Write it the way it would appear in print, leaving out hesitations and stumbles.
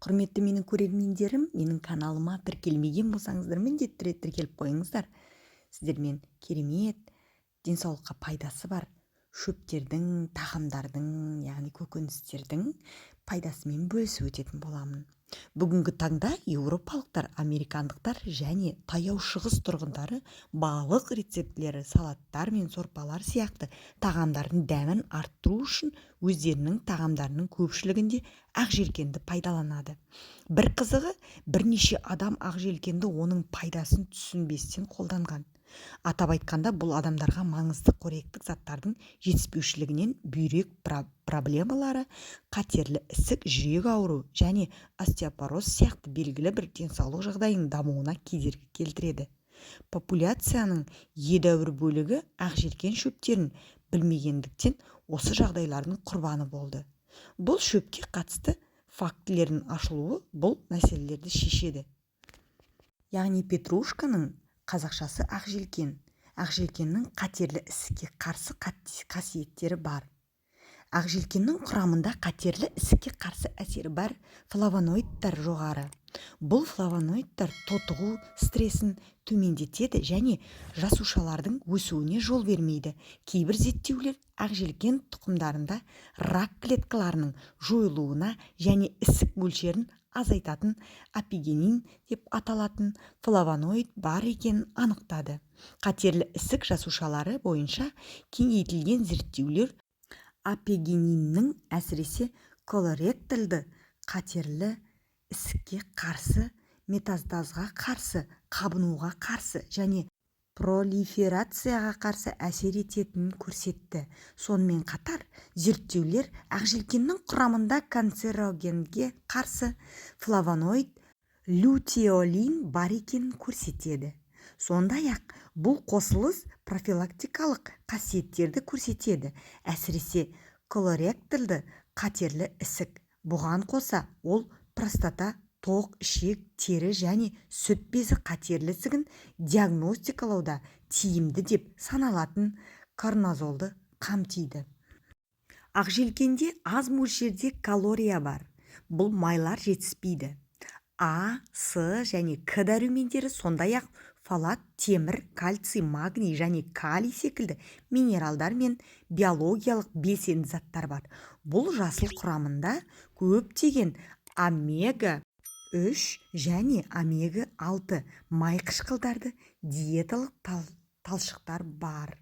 Құрметті менің көрермендерім, менің каналыма тіркелмеген болсаңыздар, міндетті түрде тіркеліп қойыңыздар. Сіздермен керемет денсаулыққа пайдасы бар шөптердің, тағамдардың, яғни көкөністердің пайдасымен бөлісіп өтетін боламын. Бүгінгі таңда еуропалықтар, американдықтар және таяу шығыс тұрғындары балық рецептілері, салаттар мен сорпалар сияқты тағамдардың дәмін арттыру үшін өздерінің тағамдарының көпшілігінде ақжелкенді пайдаланады. Бір қызығы, бірнеше адам ақжелкенді оның пайдасын түсінбестен қолданған. Атап айтқанда, бұл адамдарға маңызды қоректік заттардың жетіспеушілігінен бүйрек проблемалары, қатерлі ісік, жүрек ауыру және остеопороз сияқты белгілі бір денсаулық жағдайының дамуына кедергі келтіреді. Популяцияның едәуір бөлігі ақжелкен шөптерін білмегендіктен осы жағдайлардың құрбаны болды. Бұл шөпке қатысты фактілердің ашылуы бұл мәселелерді шешеді. Яғни петрушканың қазақшасы ақжелкен. Ақжелкеннің қатерлі ісікке қарсы қасиеттері бар. Ақжелкеннің құрамында қатерлі ісікке қарсы әсері бар флавоноидтар жоғары. Бұл флавоноидтар тотығу стрессін төмендетеді және жасушалардың өсуіне жол бермейді. Кейбір зерттеулер ақжелкен тұқымдарында рак клеткаларының жойылуына және ісік мөлшерін азайтатын апигенин деп аталатын флавоноид бар екенін анықтады. Қатерлі ісік жасушалары бойынша кеңейтілген зерттеулер апигениннің әсіресе колоректальды қатерлі ісікке қарсы, метастазға қарсы, қабынуға қарсы және пролиферацияға қарсы әсер ететінін көрсетті. Сонымен қатар, зерттеулер ақжелкеннің құрамында канцерогенге қарсы флавоноид лютеолин бар екенін көрсетеді. Сондай-ақ, бұл қосылыс профилактикалық қасиеттерді көрсетеді, әсіресе колоректальды қатерлі ісік. Бұған қоса, ол простата, тоқ, ішек, тері және сүт безі қатерлі ісігін диагностикалауда тиімді деп саналатын карнозолды қамтиды. Ақжелкенде аз мөлшерде калория бар. Бұл майлар жетіспейді. А, С және К дәрумендері, сондай-ақ фолат, темір, кальций, магний және калий секілді минералдар мен биологиялық белсенді заттар бар. Бұл жасыл құрамында көптеген омега-3 және омега-6 май қышқылдарды диеталық талшықтар бар.